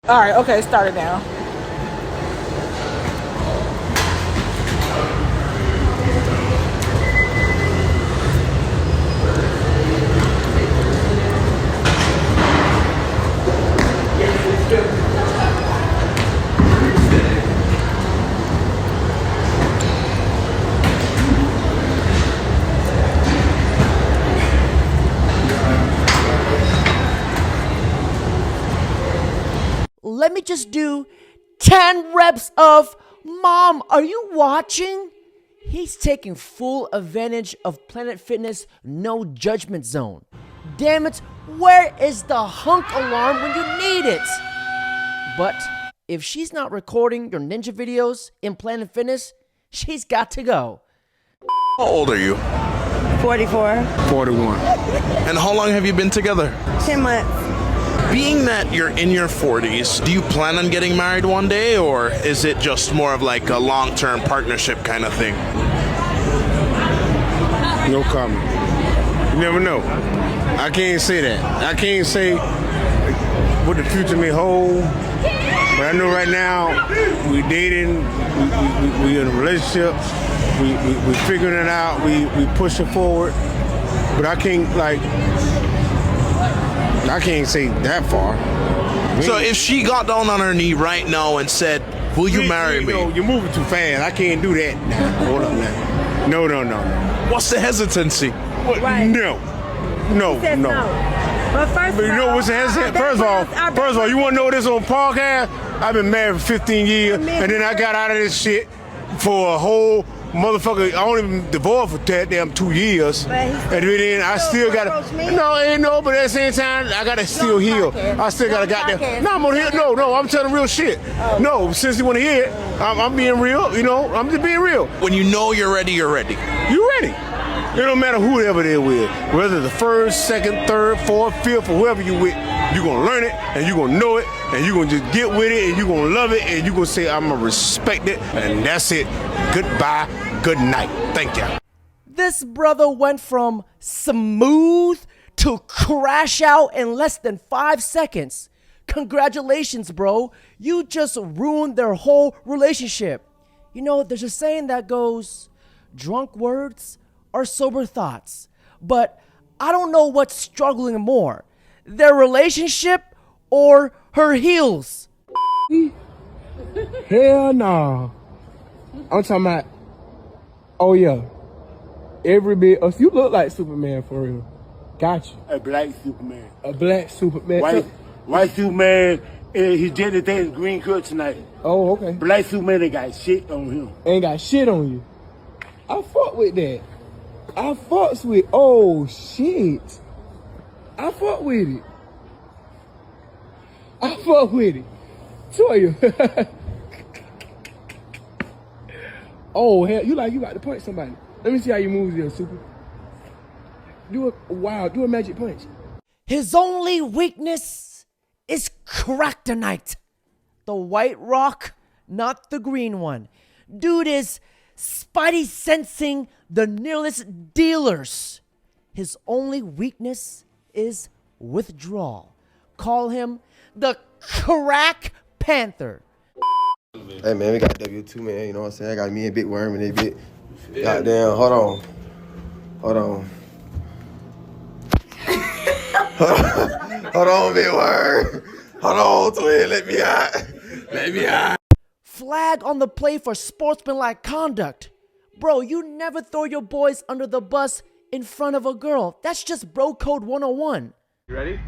All right, okay, start it now. Let me just do 10 reps of Mom, are you watching? He's taking full advantage of Planet Fitness no judgment zone. Damn it, where is the hunk alarm when you need it? But if she's not recording your ninja videos in Planet Fitness, she's got to go. How old are you? 44. 41. And how long have you been together? 10 months. Being that you're in your 40s, do you plan on getting married one day, or is it just more of like a long-term partnership kind of thing? No comment. You never know. I can't say that. I can't say what the future may hold. But I know right now we dating, we in a relationship, we figuring it out, we pushing forward. But I can't say that far. So if she got down on her knee right now and said, will you marry me? You're moving too fast. I can't do that now. Hold up now. No. What's the hesitancy? Right. No. But first But you know what's the hesitancy? First of all, you want to know this on podcast? I've been married for 15 years, and then I got out of this shit for a whole motherfucker. I only been divorced for damn 2 years, and then I still gotta. But at the same time, I gotta still heal. I still gotta goddamn. No, I'm gonna hear. No, I'm telling real shit. No, since you want to hear it, I'm being real. You know, I'm just being real. When you know you're ready, you're ready. You ready? It don't matter whoever they're with, whether the first, second, third, fourth, fifth, or whoever you with, you're gonna learn it and you're gonna know it and you're gonna just get with it and you're gonna love it and you're gonna say, I'm gonna respect it, and that's it. Goodbye, good night. Thank you. This brother went from smooth to crash out in less than 5 seconds. Congratulations, bro. You just ruined their whole relationship. You know, there's a saying that goes, drunk words are sober thoughts. But I don't know what's struggling more, their relationship or her heels. Hell no. I'm talking about, oh yeah, every bit. Oh, you look like Superman for real. Got you. A black Superman. A black Superman. White Superman, he did the thing green kryptonite. Oh, okay. Black Superman, they got shit on him. Ain't got shit on you. I fuck with that. I fucks with, oh shit. I fuck with it. I fuck with it. Toya. Oh, hell, you got to punch somebody. Let me see how you move here, Super. Do a magic punch. His only weakness is kryptonite. The white rock, not the green one. Dude is spidey sensing the nearest dealers. His only weakness is withdrawal. Call him the Crack Panther. Hey man, we got W2 man, you know what I'm saying? I got me and Big Worm and they bit. Goddamn, hold on. Hold on, Big Worm. Hold on, twin, let me out. Flag on the play for sportsmanlike conduct. Bro, you never throw your boys under the bus in front of a girl. That's just bro code 101. You ready?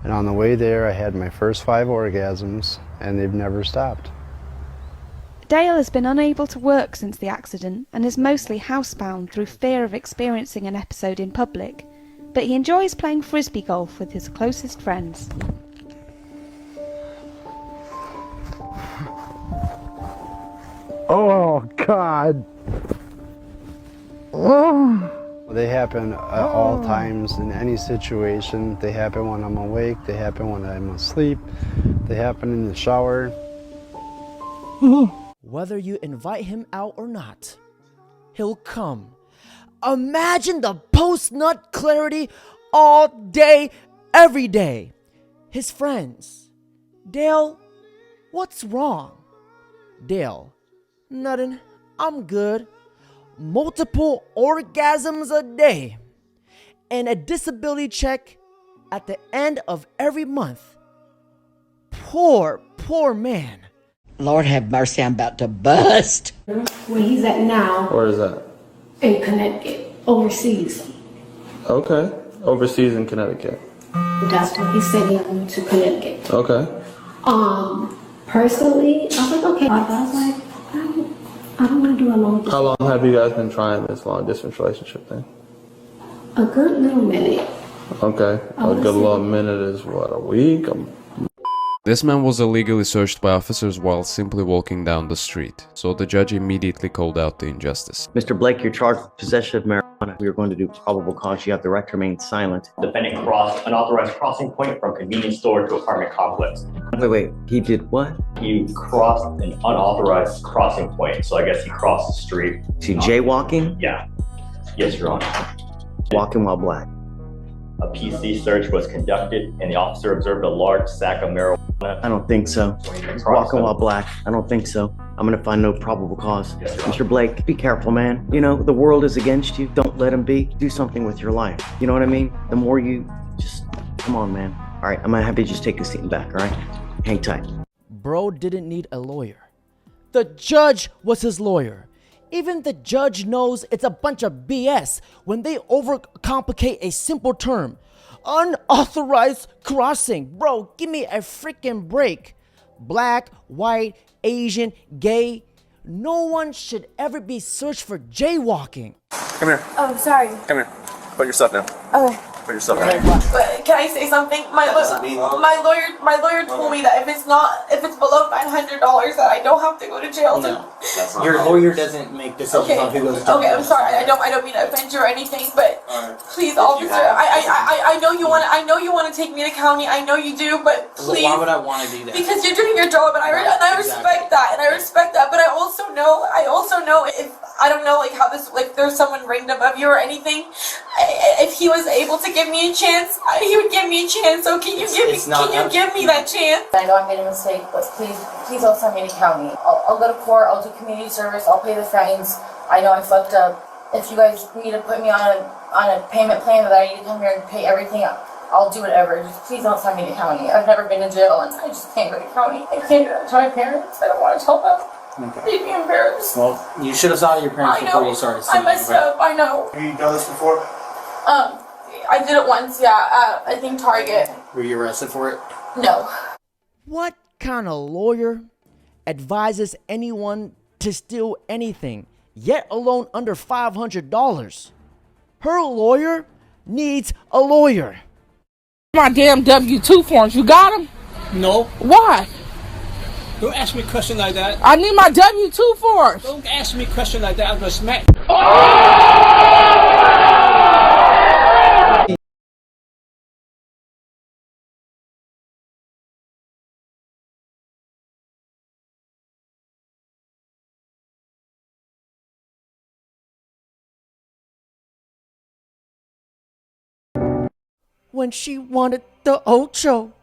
And on the way there, I had my first 5 orgasms, and they've never stopped. Dale has been unable to work since the accident and is mostly housebound through fear of experiencing an episode in public, but he enjoys playing frisbee golf with his closest friends. Oh, God. Oh. They happen at all times in any situation. They happen when I'm awake. They happen when I'm asleep. They happen in the shower. Whether you invite him out or not, he'll come. Imagine the post-nut clarity all day, every day. His friends. Dale, what's wrong? Dale, nothing. I'm good. Multiple orgasms a day. And a disability check at the end of every month. Poor man. Lord have mercy, I'm about to bust. Where he's at now. Where is that? In Connecticut, overseas. Okay, overseas in Connecticut. That's what he said he moved to Connecticut. Okay. Personally, I was like, okay. But I was like, I don't want to do a long distance. How long have you guys been trying this long distance relationship thing? A good little minute. Okay, a good little minute is what, a week? This man was illegally searched by officers while simply walking down the street, so the judge immediately called out the injustice. Mr. Blake, you're charged with possession of marijuana. We are going to do probable cause. You have the right to remain silent. Defendant crossed unauthorized crossing point from convenience store to apartment complex. Wait, he did what? He crossed an unauthorized crossing point, so I guess he crossed the street. Is he jaywalking? Yeah. Yes, Your Honor. Walking while black. A PC search was conducted and the officer observed a large sack of marijuana. I don't think so. Walking while black. I don't think so. I'm gonna find no probable cause. Yes, Mr. Blake, be careful, man. You know, the world is against you. Don't let him be. Do something with your life. You know what I mean? The more you just, come on, man. All right, I'm gonna have you just take the seat back, all right? Hang tight. Bro didn't need a lawyer. The judge was his lawyer. Even the judge knows it's a bunch of BS when they overcomplicate a simple term. Unauthorized crossing. Bro, give me a freaking break. Black, white, Asian, gay. No one should ever be searched for jaywalking. Come here. Oh, sorry. Come here. Put your stuff down. Okay. Put your stuff down. But can I say something? My lawyer told me that if it's below $900 that I don't have to go to jail. No, your lawyer doesn't make decisions on who goes to jail. Okay, I'm sorry. I don't mean to offend you or anything, but please, officer, I know you want to take me to county. I know you do, but please. Why would I want to do that? Because you're doing your job, and I respect that, and I respect that. But I also know if I don't know like how this like there's someone ranked above you or anything. If he was able to give me a chance, he would give me a chance. So can you give me that chance? I know I made a mistake, but please don't send me to county. I'll go to court. I'll do community service. I'll pay the fines. I know I fucked up. If you guys need to put me on a payment plan that I need to come here and pay everything up, I'll do whatever. Just please don't send me to county. I've never been to jail, and I just can't go to county. I can't do that to my parents. I don't want to tell them. Okay. They'd be embarrassed. Well, you should have saw your parents before you started. I messed up. I know. Have you done this before? I did it once. Yeah. I think Target. Were you arrested for it? No. What kind of lawyer advises anyone to steal anything, yet alone under $500? Her lawyer needs a lawyer. My damn W-2 forms, you got them? No. Why? Don't ask me a question like that. I need my W-2 forms. Don't ask me a question like that. I'm gonna smack. When she wanted the ocho,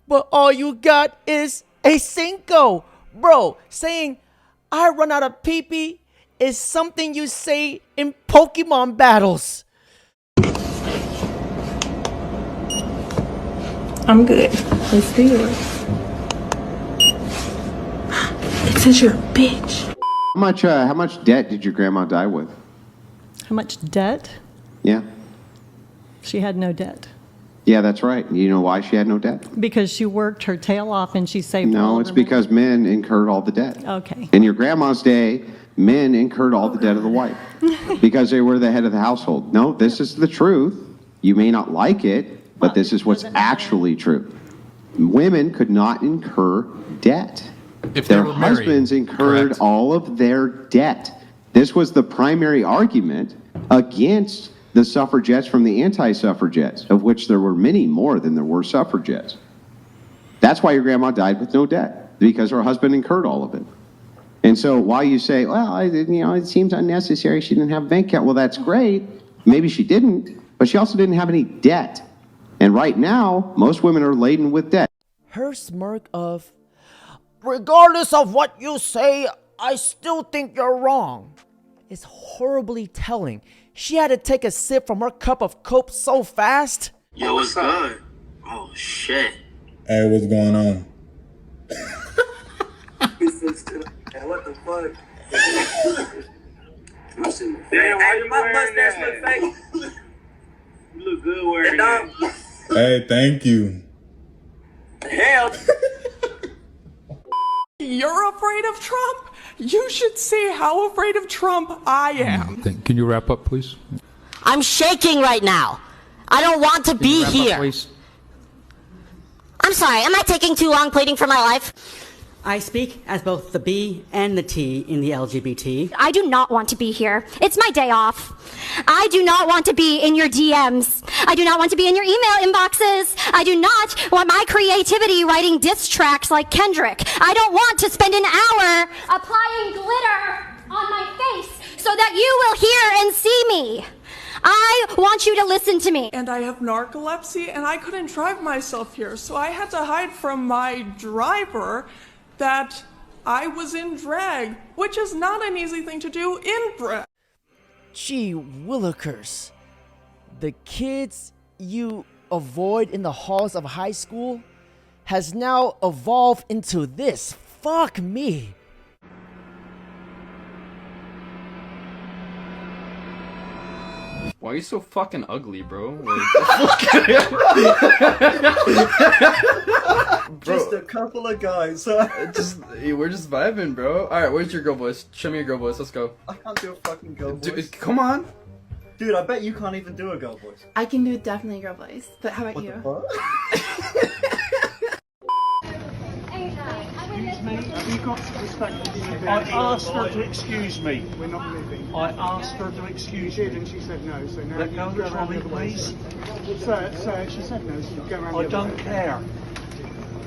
but all you got is a cinco. Bro, saying I run out of pee-pee is something you say in Pokemon battles. I'm good. Let's do it. It says you're a bitch. How much debt did your grandma die with? How much debt? Yeah. She had no debt. Yeah, that's right. You know why she had no debt? Because she worked her tail off and she saved all No, of it's her because men incurred all the debt. Okay. In your grandma's day, men incurred all the debt of the wife because they were the head of the household. No, this is the truth. You may not like it, but this is what's actually true. Women could not incur debt. If they Their were married, husbands incurred correct. all of their debt. This was the primary argument against the suffragettes from the anti-suffragettes, of which there were many more than there were suffragettes. That's why your grandma died with no debt, because her husband incurred all of it. And so while you say, well, it seems unnecessary, she didn't have a bank account. Well, that's great. Maybe she didn't, but she also didn't have any debt. And right now, most women are laden with debt. Her smirk of, regardless of what you say, I still think you're wrong, is horribly telling. She had to take a sip from her cup of Coke so fast. Yo, what's good? Oh, shit. Hey, what's going on? What the fuck? Damn, why my mustache look fake? You look good wearing that. Hey, thank you. Hell. You're afraid of Trump? You should see how afraid of Trump I am. Can you wrap up, please? I'm shaking right now. I don't want to be here. I'm sorry, am I taking too long pleading for my life? I speak as both the B and the T in the LGBT. I do not want to be here. It's my day off. I do not want to be in your DMs. I do not want to be in your email inboxes. I do not want my creativity writing diss tracks like Kendrick. I don't want to spend an hour applying glitter on my face so that you will hear and see me. I want you to listen to me. And I have narcolepsy, and I couldn't drive myself here, so I had to hide from my driver that I was in drag, which is not an easy thing to do in drag. Gee willikers. The kids you avoid in the halls of high school has now evolved into this. Fuck me. Why are you so fucking ugly, bro? Just a couple of guys. We're just vibing, bro. Alright, where's your girl voice? Show me your girl voice, let's go. I can't do a fucking girl voice. Dude, come on. Dude, I bet you can't even do a girl voice. I can do definitely a girl voice, but how about you? Have you got to respect I asked her to excuse me. We're not moving. I asked her to excuse me. And she said no, so now let go of the trolley, please. Sir, she said no, so you go around. I don't care.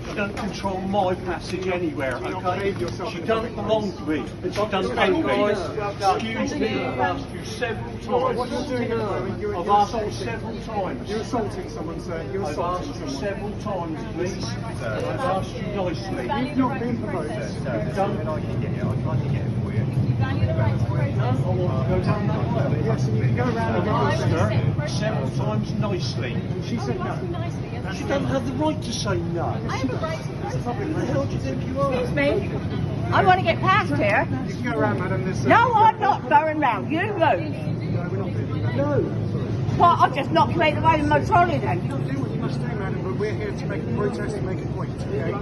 She don't control my passage anywhere, okay? She doesn't belong to me. She doesn't own me. Excuse me, I've asked you several times. What are you doing now? I've asked you several times. You're assaulting someone, sir. You're assaulting someone. I've asked you several times, please. I've asked you nicely. You've not been promoted. You've done. I can get it for you. I want to go down that aisle. Yes, and you can go around and ask her several times nicely. She said no. She doesn't have the right to say no. I have a right to Who the hell do you think you are? Excuse me? I want to get past here. You can go around, madam. No, I'm not going round. You move. No, we're not moving. No. Well, I'll just knock you out of the way with my trolley then. You don't do what you must do, madam, but we're here to make a protest and make a point, okay?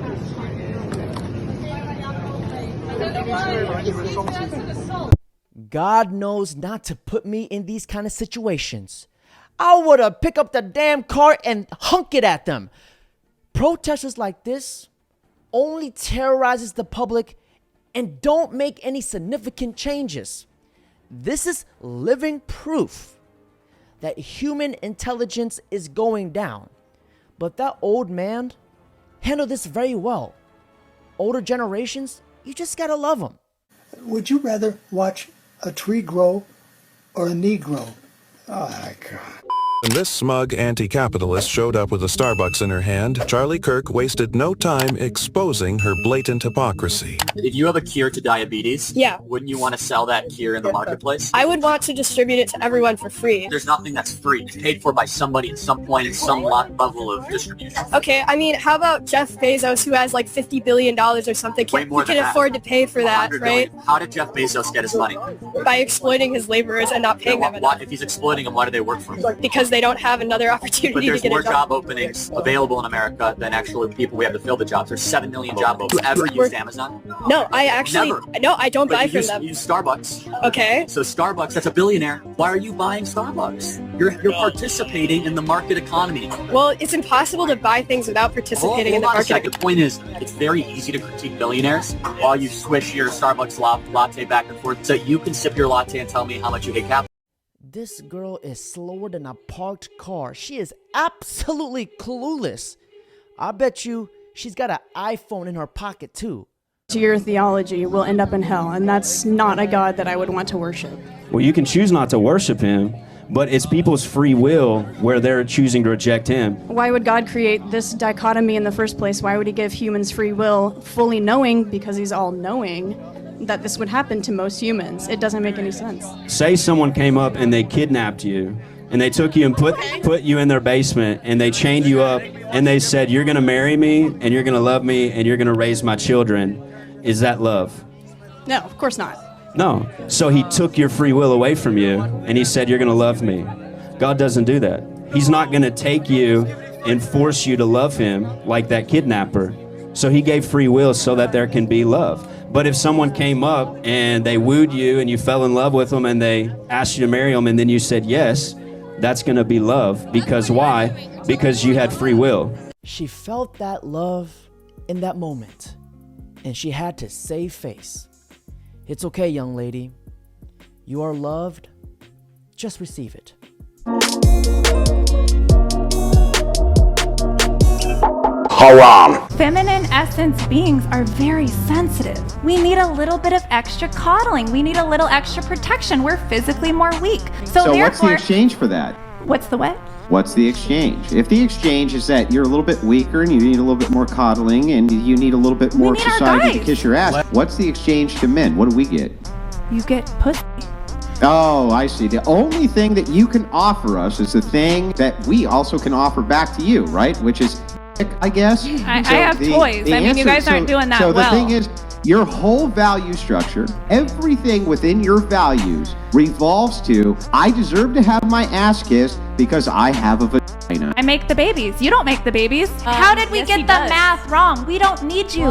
God knows not to put me in these kind of situations. I would have picked up the damn car and hunk it at them. Protesters like this only terrorizes the public and don't make any significant changes. This is living proof that human intelligence is going down. But that old man handled this very well. Older generations, you just gotta love them. Would you rather watch a tree grow or a knee grow? Oh my God. When this smug anti-capitalist showed up with a Starbucks in her hand, Charlie Kirk wasted no time exposing her blatant hypocrisy. If you have a cure to diabetes, wouldn't you want to sell that cure in the marketplace? I would want to distribute it to everyone for free. There's nothing that's free. It's paid for by somebody at some point in some level of distribution. Okay, I mean, how about Jeff Bezos, who has like $50 billion or something? He can afford to pay for that, right? How did Jeff Bezos get his money? By exploiting his laborers and not paying them enough. If he's exploiting them, why do they work for him? Because they don't have another opportunity but there's to get more a job. job openings available in America than actually people we have to fill the jobs. There's 7 million job openings. Ever used Amazon? No, I actually, no, I don't buy from them. You use Starbucks. Okay. So Starbucks, that's a billionaire. Why are you buying Starbucks? You're participating in the market economy. Well, it's impossible to buy things without participating in the market. The point is, it's very easy to critique billionaires while you swish your Starbucks latte back and forth so you can sip your latte and tell me how much you hate capital. This girl is slower than a parked car. She is absolutely clueless. I bet you she's got an iPhone in her pocket too. to your theology will end up in hell, and that's not a God that I would want to worship. Well, you can choose not to worship him, but it's people's free will where they're choosing to reject him. Why would God create this dichotomy in the first place? Why would he give humans free will, fully knowing, because he's all-knowing, that this would happen to most humans? It doesn't make any sense. Say someone came up and they kidnapped you, and they took you and put you in their basement, and they chained you up, and they said, you're gonna marry me, and you're gonna love me, and you're gonna raise my children. Is that love? No, of course not. No. So he took your free will away from you, and he said, you're gonna love me. God doesn't do that. He's not gonna take you and force you to love him like that kidnapper. So he gave free will so that there can be love. But if someone came up and they wooed you and you fell in love with them and they asked you to marry them and then you said yes, that's gonna be love. Because why? Because you had free will. She felt that love in that moment, and she had to save face. It's okay, young lady. You are loved. Just receive it. Haram. Feminine essence beings are very sensitive. We need a little bit of extra coddling. We need a little extra protection. We're physically more weak. So what's the exchange for that? What's the what? What's the exchange? If the exchange is that you're a little bit weaker and you need a little bit more coddling and you need a little bit more society to kiss your ass, what's the exchange to men? What do we get? You get pussy. Oh, I see. The only thing that you can offer us is the thing that we also can offer back to you, right? Which is, I guess. I have toys. I mean, you guys aren't doing that well. So the thing is, your whole value structure, everything within your values revolves to, I deserve to have my ass kissed because I have a vagina. I make the babies. You don't make the babies. How did we get the math wrong? We don't need you.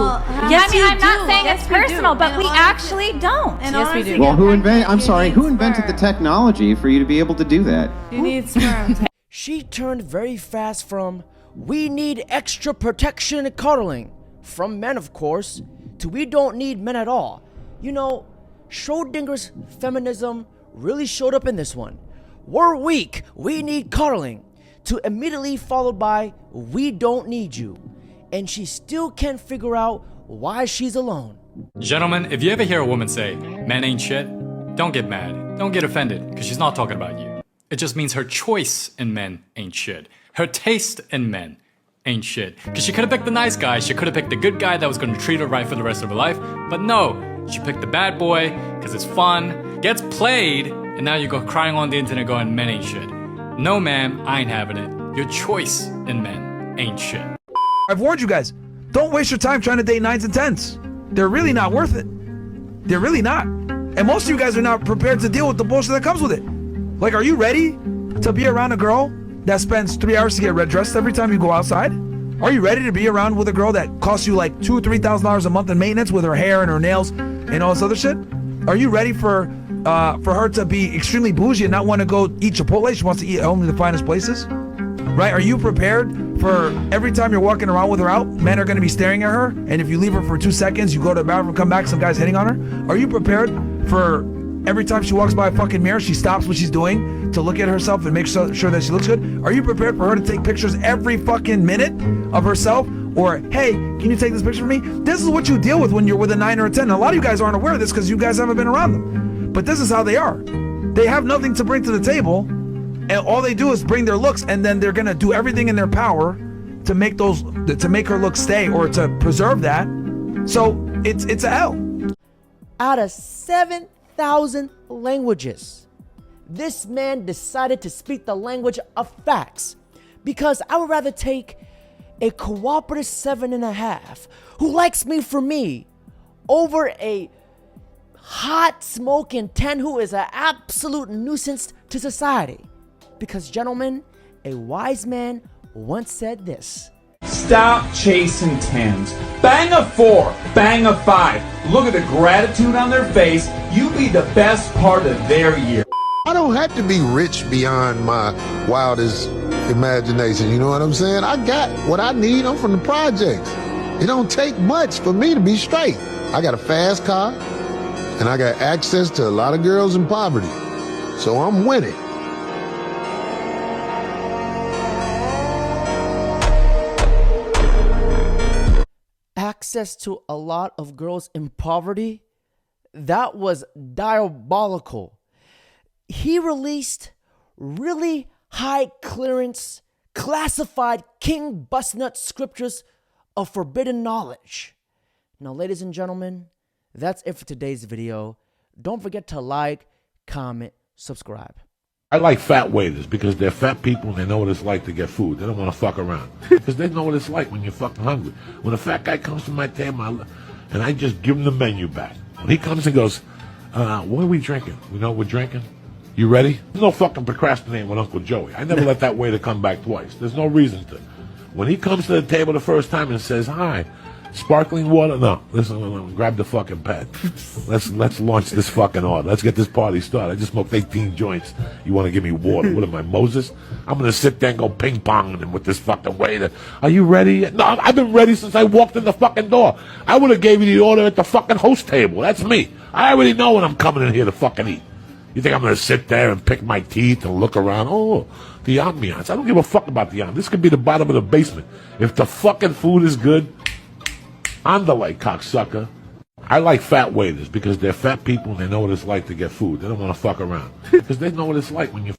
Yes, I'm not saying it's personal, but we actually don't. Yes, we do. Well, who invented the technology for you to be able to do that? You need sperm. She turned very fast from, we need extra protection and coddling, from men of course, to we don't need men at all. You know, Schrodinger's feminism really showed up in this one. We're weak, we need coddling, to immediately followed by, we don't need you. And she still can't figure out why she's alone. Gentlemen, if you ever hear a woman say, men ain't shit, don't get mad, don't get offended, because she's not talking about you. It just means her choice in men ain't shit. Her taste in men ain't shit. Because she could have picked the nice guy, she could have picked the good guy that was going to treat her right for the rest of her life, but no, she picked the bad boy because it's fun, gets played, and now you go crying on the internet going, men ain't shit. No ma'am, I ain't having it. Your choice in men ain't shit. I've warned you guys, don't waste your time trying to date 9s and 10s. They're really not worth it. They're really not. And most of you guys are not prepared to deal with the bullshit that comes with it. Like, are you ready to be around a girl that spends 3 hours to get red dressed every time you go outside? Are you ready to be around with a girl that costs you like $2,000 or $3,000 a month in maintenance with her hair and her nails and all this other shit? Are you ready for her to be extremely bougie and not want to go eat Chipotle? She wants to eat at only the finest places, right? Are you prepared for every time you're walking around with her out, men are going to be staring at her, and if you leave her for 2 seconds, you go to the bathroom, come back, some guy's hitting on her? Are you prepared for every time she walks by a fucking mirror, she stops what she's doing to look at herself and make sure that she looks good? Are you prepared for her to take pictures every fucking minute of herself? Or, hey, can you take this picture for me? This is what you deal with when you're with a 9 or a 10. And a lot of you guys aren't aware of this because you guys haven't been around them. But this is how they are. They have nothing to bring to the table, and all they do is bring their looks, and then they're gonna do everything in their power to make her look stay or to preserve that. So it's a hell. Out of 7,000 languages, this man decided to speak the language of facts, because I would rather take a cooperative 7.5 who likes me for me over a hot smoking 10 who is an absolute nuisance to society. Because, gentlemen, a wise man once said this: stop chasing 10s. Bang a 4, bang a 5. Look at the gratitude on their face. You be the best part of their year. I don't have to be rich beyond my wildest imagination, you know what I'm saying? I got what I need. I'm from the projects. It don't take much for me to be straight. I got a fast car, and I got access to a lot of girls in poverty. So I'm winning. access to a lot of girls in poverty, that was diabolical. He released really high clearance, classified king busnut scriptures of forbidden knowledge. Now, ladies and gentlemen, that's it for today's video. Don't forget to like, comment, subscribe. I like fat waiters because they're fat people and they know what it's like to get food. They don't want to fuck around because they know what it's like when you're fucking hungry. When a fat guy comes to my table and I just give him the menu back. When he comes and goes, what are we drinking? We know what we're drinking? You ready? There's no fucking procrastinating with Uncle Joey. I never let that waiter come back twice. There's no reason to. When he comes to the table the first time and says, hi, sparkling water? No, listen, grab the fucking pad. Let's launch this fucking order. Let's get this party started. I just smoked 18 joints. You want to give me water? What am I, Moses? I'm going to sit there and go ping-ponging with this fucking waiter. Are you ready? No, I've been ready since I walked in the fucking door. I would have gave you the order at the fucking host table. That's me. I already know when I'm coming in here to fucking eat. You think I'm going to sit there and pick my teeth and look around? Oh, the ambiance. I don't give a fuck about the ambiance. This could be the bottom of the basement. If the fucking food is good, I'm the like cocksucker. I like fat waiters because they're fat people and they know what it's like to get food. They don't want to fuck around because they know what it's like when you